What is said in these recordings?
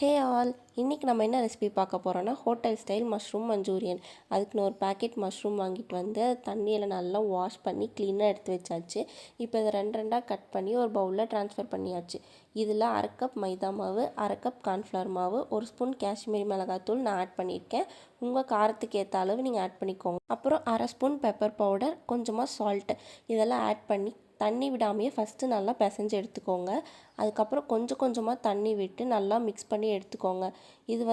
Hey all, இன்றைக்கி நம்ம என்ன ரெசிபி பார்க்க போகிறோன்னா ஹோட்டல் ஸ்டைல் மஷ்ரூம் மஞ்சூரியன். அதுக்கு நான் ஒரு பேக்கெட் மஷ்ரூம் வாங்கிட்டு வந்து அது தண்ணியில் நல்லா வாஷ் பண்ணி க்ளீனாக எடுத்து வச்சாச்சு. இப்போ இதை ரெண்டு ரெண்டாக கட் பண்ணி ஒரு பவுலில் ட்ரான்ஸ்ஃபர் பண்ணியாச்சு. இதில் அரை கப் மைதா மாவு, அரை கப் கார்ன்ஃப்ளவர் மாவு, ஒரு ஸ்பூன் காஷ்மீரி மிளகாத்தூள் நான் ஆட் பண்ணியிருக்கேன். உங்கள் காரத்துக்கு ஏற்ற அளவு நீங்கள் ஆட் பண்ணிக்கோங்க. அப்புறம் அரை ஸ்பூன் பெப்பர் பவுடர், கொஞ்சமாக சால்ட்டு இதெல்லாம் ஆட் பண்ணி தண்ணி விடாமையே ஃபஸ்ட்டு நல்லா பிசைஞ்சு எடுத்துக்கோங்க. அதுக்கப்புறம் கொஞ்சம் கொஞ்சமாக தண்ணி விட்டு நல்லா மிக்ஸ் பண்ணி எடுத்துக்கோங்க. இது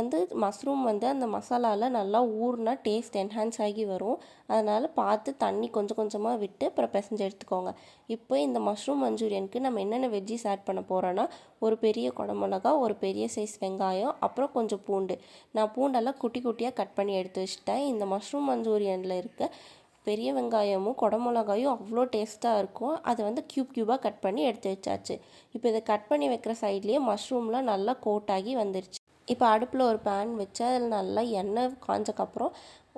மஷ்ரூம் அந்த மசாலாவில் நல்லா ஊறினா டேஸ்ட் என்ஹான்ஸ் ஆகி வரும். அதனால் பார்த்து தண்ணி கொஞ்சம் கொஞ்சமாக விட்டு அப்புறம் பிசைஞ்சு எடுத்துக்கோங்க. இப்போ இந்த மஷ்ரூம் மஞ்சூரியனுக்கு நம்ம என்னென்ன வெஜ்ஜிஸ் ஆட் பண்ண போகிறோன்னா, ஒரு பெரிய குடமிளகா, ஒரு பெரிய சைஸ் வெங்காயம், அப்புறம் கொஞ்சம் பூண்டு. நான் பூண்டெல்லாம் குட்டி குட்டியாக கட் பண்ணி எடுத்து வச்சுட்டேன். இந்த மஷ்ரூம் மஞ்சூரியனில் இருக்க பெரிய வெங்காயமும் குடமிளகாயும் அவ்வளோ டேஸ்ட்டாக இருக்கும். அதை க்யூப் க்யூபாக கட் பண்ணி எடுத்து வச்சாச்சு. இப்போ இதை கட் பண்ணி வைக்கிற சைட்லேயே மஷ்ரூம்லாம் நல்லா கோட் ஆகி வந்துருச்சு. இப்போ அடுப்பில் ஒரு பேன் வச்சு அதில் நல்லா எண்ணெய் காஞ்சக்கப்புறம்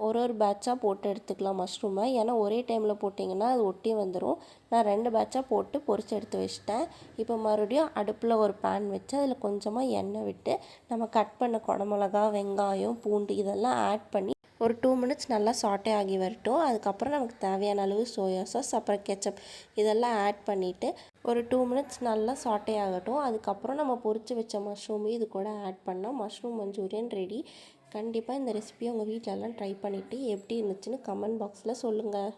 ஒரு பேட்சாக போட்டு எடுத்துக்கலாம் மஷ்ரூமை. ஏன்னா ஒரே டைமில் போட்டிங்கன்னா அது ஒட்டி வந்துடும். நான் 2 பேட்சாக போட்டு பொரிச்சு எடுத்து வச்சிட்டேன். இப்போ மறுபடியும் அடுப்பில் ஒரு பேன் வச்சு அதில் கொஞ்சமாக எண்ணெய் விட்டு நம்ம கட் பண்ண குடமிளகா, வெங்காயம், பூண்டு இதெல்லாம் ஆட் பண்ணி ஒரு 2 மினிட்ஸ் நல்லா சாட்டே ஆகி வரட்டும். அதுக்கப்புறம் நமக்கு தேவையான அளவு சோயா சாஸ், அப்புறம் கெச்சப் இதெல்லாம் ஆட் பண்ணிவிட்டு ஒரு 2 மினிட்ஸ் நல்லா சாட்டே ஆகட்டும். அதுக்கப்புறம் நம்ம பொரிச்சு வச்ச மஷ்ரூம் இது கூட ஆட் பண்ணால் மஷ்ரூம் மஞ்சூரியன் ரெடி. கண்டிப்பாக இந்த ரெசிபியை உங்கள் வீட்டிலலாம் ட்ரை பண்ணிவிட்டு எப்படி இருந்துச்சுன்னு கமெண்ட் பாக்ஸில் சொல்லுங்கள்.